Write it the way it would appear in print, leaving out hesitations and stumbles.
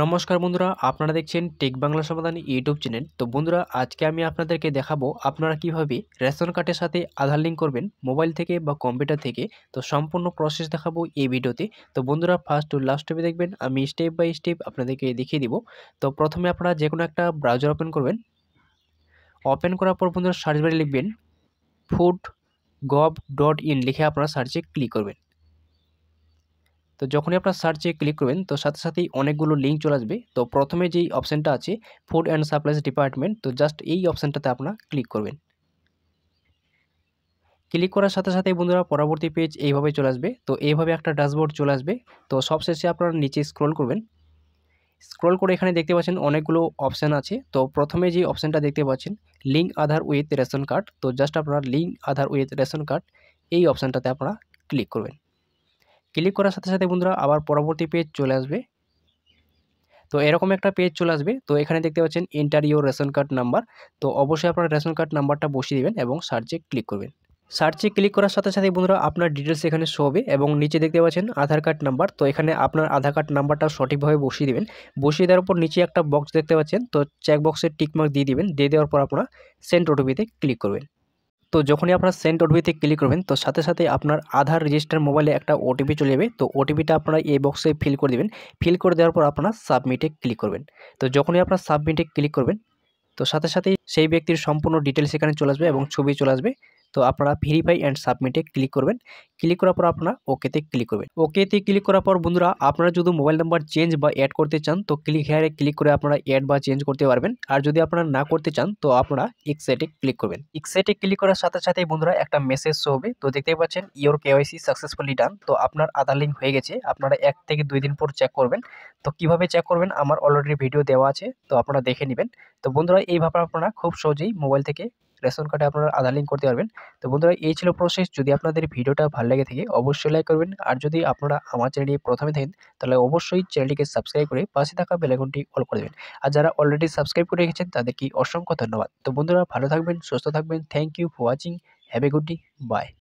নমস্কার বন্ধুরা, আপনারা দেখছেন টেক বাংলা সমাধান ইউটিউব চ্যানেল। তো বন্ধুরা, আজকে আমি আপনাদেরকে দেখাবো আপনারা কিভাবে রেশন কার্ডের সাথে আধার লিঙ্ক করবেন মোবাইল থেকে বা কম্পিউটার থেকে। তো সম্পূর্ণ প্রসেস দেখাবো এই ভিডিওতে। তো বন্ধুরা, ফার্স্ট টু লাস্ট অবধি দেখবেন, আমি স্টেপ বাই স্টেপ আপনাদেরকে দেখিয়ে দিব। তো প্রথমে আপনারা যে কোনো একটা ব্রাউজার ওপেন করবেন। ওপেন করার পর বন্ধুরা সার্চ বারে লিখবেন food.gov.in লিখে আপনারা সার্চে ক্লিক করবেন। তো যখনই আপনার সার্চে ক্লিক করবেন তো সাথে সাথেই অনেকগুলো লিঙ্ক চলে আসবে। তো প্রথমে যেই অপশানটা আছে ফুড অ্যান্ড সাপ্লাইজ ডিপার্টমেন্ট, তো জাস্ট এই অপশানটাতে আপনারা ক্লিক করবেন। ক্লিক করার সাথে সাথেই বন্ধুরা পরবর্তী পেজ এইভাবে চলে আসবে। তো এইভাবে একটা ড্যাশবোর্ড চলে আসবে। তো সবশেষে আপনারা নিচে স্ক্রল করবেন। স্ক্রল করে এখানে দেখতে পাচ্ছেন অনেকগুলো অপশান আছে। তো প্রথমে যে অপশানটা দেখতে পাচ্ছেন link Aadhaar with ration card, তো জাস্ট আপনারা link Aadhaar with ration card এই অপশানটাতে আপনারা ক্লিক করবেন। ক্লিক করার সাথে সাথে বন্ধুরা আবার পরবর্তী পেজ চলে আসবে। তো এরকম একটা পেজ চলে আসবে। তো এখানে দেখতে পাচ্ছেন enter your ration card number. তো অবশ্যই আপনার রেশন কার্ড নাম্বারটা বসিয়ে দেবেন এবং সার্চে ক্লিক করবেন। সার্চে ক্লিক করার সাথে সাথে বন্ধুরা আপনার ডিটেলস এখানে শো হবে এবং নিচে দেখতে পাচ্ছেন আধার কার্ড নাম্বার। তো এখানে আপনার আধার কার্ড নাম্বারটা সঠিকভাবে বসিয়ে দেবেন। বসিয়ে দেওয়ার পর নিচে একটা বক্স দেখতে পাচ্ছেন, তো চেক বক্সে টিকমার্ক দিয়ে দিবেন। দিয়ে দেওয়ার পর আপনারা সেন্ড ওটিপিতে ক্লিক করবেন। তো যখনই আপনারা সেন্ড ওটিপিতে ক্লিক করবেন তো সাথে সাথে আপনার আধার রেজিস্টার মোবাইলে একটা ওটিপি চলে যাবে। তো ওটিপিটা আপনারা এই বক্সে ফিল করে দেবেন। ফিল করে দেওয়ার পর আপনারা সাবমিটে ক্লিক করবেন। তো যখনই আপনারা সাবমিটে ক্লিক করবেন তো সাথে সাথেই সেই ব্যক্তির সম্পূর্ণ ডিটেলস এখানে চলে আসবে এবং ছবি চলে আসবে। তো আপনারা ভেরিফাই অ্যান্ড সাবমিটে ক্লিক করবেন। ক্লিক করার পর আপনারা ওকেতে ক্লিক করবেন। ওকেতে ক্লিক করার পর বন্ধুরা আপনারা যদি মোবাইল নাম্বার চেঞ্জ বা অ্যাড করতে চান তো ক্লিক হেয়ারে ক্লিক করে আপনারা অ্যাড বা চেঞ্জ করতে পারবেন। আর যদি আপনারা না করতে চান তো আপনারা এক্সেটে ক্লিক করবেন। এক্সেটে ক্লিক করার সাথে সাথেই বন্ধুরা একটা মেসেজ শো হবে। তো দেখতেই পাচ্ছেন ইওর কেওয়াইসি সাকসেসফুলি ডান। তো আপনার আধার লিঙ্ক হয়ে গেছে। আপনারা 1 থেকে 2 দিন পর চেক করবেন। তো কিভাবে চেক করবেন আমার অলরেডি ভিডিও দেওয়া আছে, তো আপনারা দেখে নেবেন। তো বন্ধুরা এইভাবে আপনারা খুব সহজেই মোবাইল থেকে রেশন কার্ডে আপনারা আধার লিঙ্ক করতে পারবেন। তো বন্ধুরা এই ছিল প্রসেস। যদি আপনাদের ভিডিওটা ভালো লেগে থাকে অবশ্যই লাইক করবেন। আর যদি আপনারা আমার চ্যানেলে প্রথমে থাকেন তাহলে অবশ্যই চ্যানেলটিকে সাবস্ক্রাইব করে পাশে থাকা বেল আইকনটি অল করে দেবেন। আর যারা অলরেডি সাবস্ক্রাইব করে রেখেছেন তাদেরকে অসংখ্য ধন্যবাদ। তো বন্ধুরা ভালো থাকবেন, সুস্থ থাকবেন। Thank you for watching. Have a good day. By.